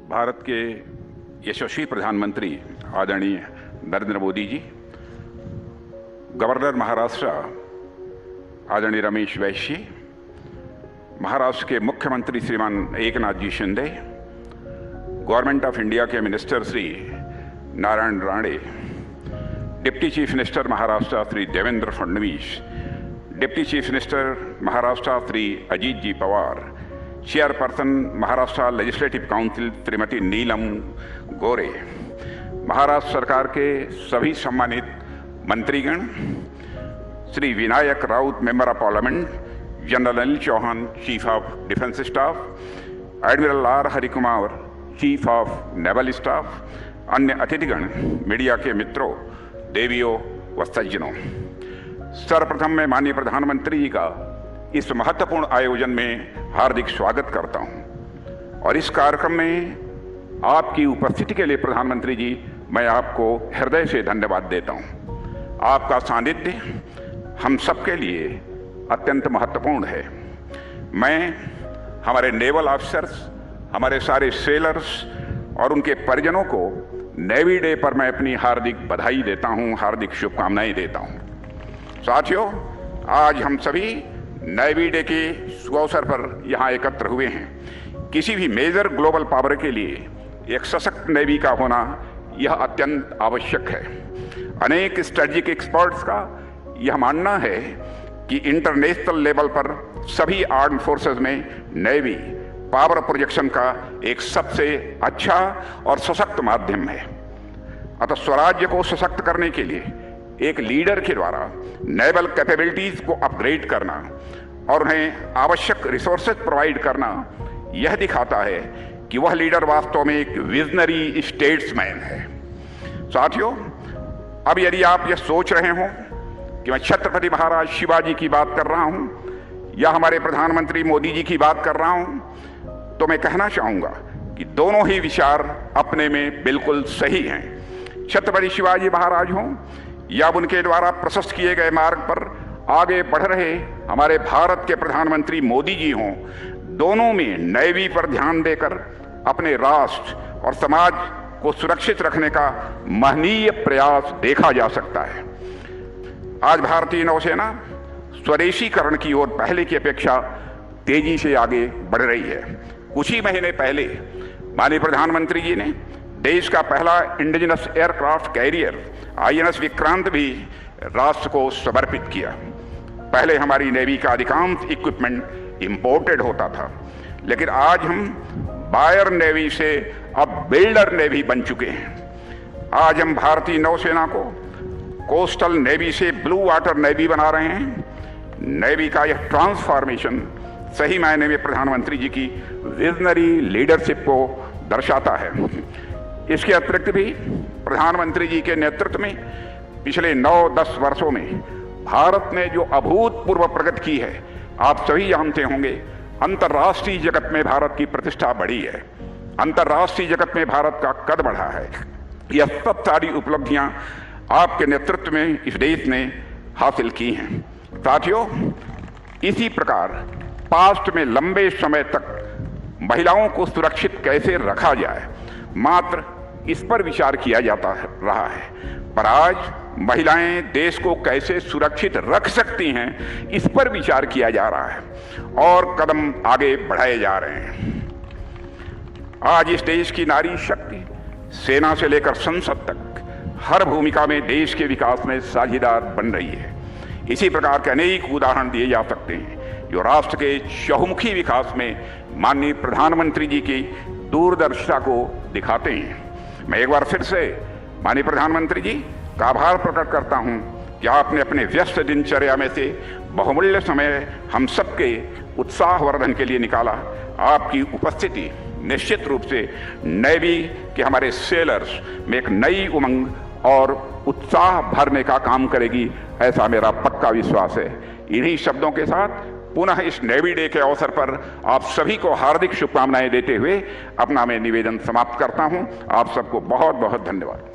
भारत के यशस्वी प्रधानमंत्री आदरणीय नरेंद्र मोदी जी, गवर्नर महाराष्ट्र आदरणीय रमेश बैस जी, महाराष्ट्र के मुख्यमंत्री श्रीमान Eknath ji Shinde, government of India के minister Shri Narayan Rane, deputy chief minister Maharashtra Shri Devendra Fadnavis, deputy chief minister Maharashtra Shri Ajit ji Pawar, chairperson Maharashtra legislative council Shrimati Neelam Gorhe, Maharashtra सरकार के सभी सम्मानित मंत्रीगण, Shri Vinayak Raut member of parliament, general Anil Chauhan chief of defence staff, admiral R Harikumar chief of naval staff, अन्य अतिथिगण, मीडिया के मित्रों, देवियों व सज्जनों, सर्वप्रथम मैं माननीय प्रधानमंत्री जी का इस महत्वपूर्ण आयोजन में हार्दिक स्वागत करता हूं और इस कार्यक्रम में आपकी उपस्थिति के लिए प्रधानमंत्री जी मैं आपको हृदय से धन्यवाद देता हूं। आपका सानिध्य हम सबके लिए अत्यंत महत्वपूर्ण है। मैं हमारे नेवल ऑफिसर्स, हमारे सारे सेलर्स और उनके परिजनों को नेवी डे पर मैं अपनी हार्दिक बधाई देता हूं, हार्दिक शुभकामनाएं देता हूं। साथियों, आज हम सभी नेवी डे के अवसर पर यहाँ एकत्र हुए हैं। किसी भी मेजर ग्लोबल पावर के लिए एक सशक्त नेवी का होना यह अत्यंत आवश्यक है। अनेक स्ट्रेटेजिक एक्सपर्ट्स का यह मानना है कि इंटरनेशनल लेवल पर सभी आर्म्ड फोर्सेस में नेवी पावर प्रोजेक्शन का एक सबसे अच्छा और सशक्त माध्यम है। अतः स्वराज्य को सशक्त करने के लिए एक लीडर के द्वारा नेवल कैपेबिलिटीज को अपग्रेड करना और उन्हें आवश्यक रिसोर्सेज प्रोवाइड करना यह दिखाता है कि वह लीडर वास्तव में एक विजनरी स्टेट्समैन है। साथियों, अब यदि आप यह सोच रहे हो कि मैं छत्रपति महाराज शिवाजी की बात कर रहा हूं या हमारे प्रधानमंत्री मोदी जी की बात कर रहा हूं, तो मैं कहना चाहूंगा कि दोनों ही विचार अपने में बिल्कुल सही हैं। छत्रपति शिवाजी महाराज हों या उनके द्वारा प्रशस्त किए गए मार्ग पर आगे बढ़ रहे हमारे भारत के प्रधानमंत्री मोदी जी हों, दोनों में नेवी पर ध्यान देकर अपने राष्ट्र और समाज को सुरक्षित रखने का महनीय प्रयास देखा जा सकता है। आज भारतीय नौसेना स्वदेशीकरण की ओर पहले की अपेक्षा तेजी से आगे बढ़ रही है। कुछ ही महीने पहले माननीय प्रधानमंत्री जी ने देश का पहला indigenous aircraft carrier INS Vikrant भी राष्ट्र को समर्पित किया। पहले हमारी नेवी का अधिकांश इक्विपमेंट इंपोर्टेड होता था, लेकिन आज हम बायर नेवी से अब बिल्डर नेवी बन चुके हैं। आज हम भारतीय नौसेना को कोस्टल नेवी से ब्लू वाटर नेवी बना रहे हैं। नेवी का यह ट्रांसफॉर्मेशन सही मायने में प्रधानमंत्री जी की विजनरी लीडरशिप को दर्शाता है। इसके अतिरिक्त भी प्रधानमंत्री जी के नेतृत्व में पिछले 9-10 वर्षों में भारत ने जो अभूतपूर्व प्रगति की है, आप सभी जानते होंगे, अंतर्राष्ट्रीय जगत में भारत की प्रतिष्ठा बढ़ी है, अंतर्राष्ट्रीय जगत में भारत का कद बढ़ा है। यह सब सारी उपलब्धियां आपके नेतृत्व में इस देश ने हासिल की हैं। साथियों, इसी प्रकार पास्ट में लंबे समय तक महिलाओं को सुरक्षित कैसे रखा जाए, मात्र इस पर विचार किया जाता रहा है, पर आज महिलाएं देश को कैसे सुरक्षित रख सकती हैं, इस पर विचार किया जा रहा है और कदम आगे बढ़ाए जा रहे हैं। आज इस देश की नारी शक्ति सेना से लेकर संसद तक हर भूमिका में देश के विकास में साझेदार बन रही है। इसी प्रकार के अनेक उदाहरण दिए जा सकते हैं जो राष्ट्र के चहुमुखी विकास में माननीय प्रधानमंत्री जी की दूरदर्शिता को दिखाते हैं। मैं एक बार फिर से माननीय प्रधानमंत्री जी का आभार प्रकट करता हूं कि आपने अपने व्यस्त दिनचर्या में से बहुमूल्य समय हम सबके उत्साहवर्धन के लिए निकाला। आपकी उपस्थिति निश्चित रूप से नेवी के हमारे सेलर्स में एक नई उमंग और उत्साह भरने का काम करेगी, ऐसा मेरा पक्का विश्वास है। इन्हीं शब्दों के साथ पुनः इस नेवी डे के अवसर पर आप सभी को हार्दिक शुभकामनाएं देते हुए अपना मैं निवेदन समाप्त करता हूं। आप सबको बहुत बहुत धन्यवाद।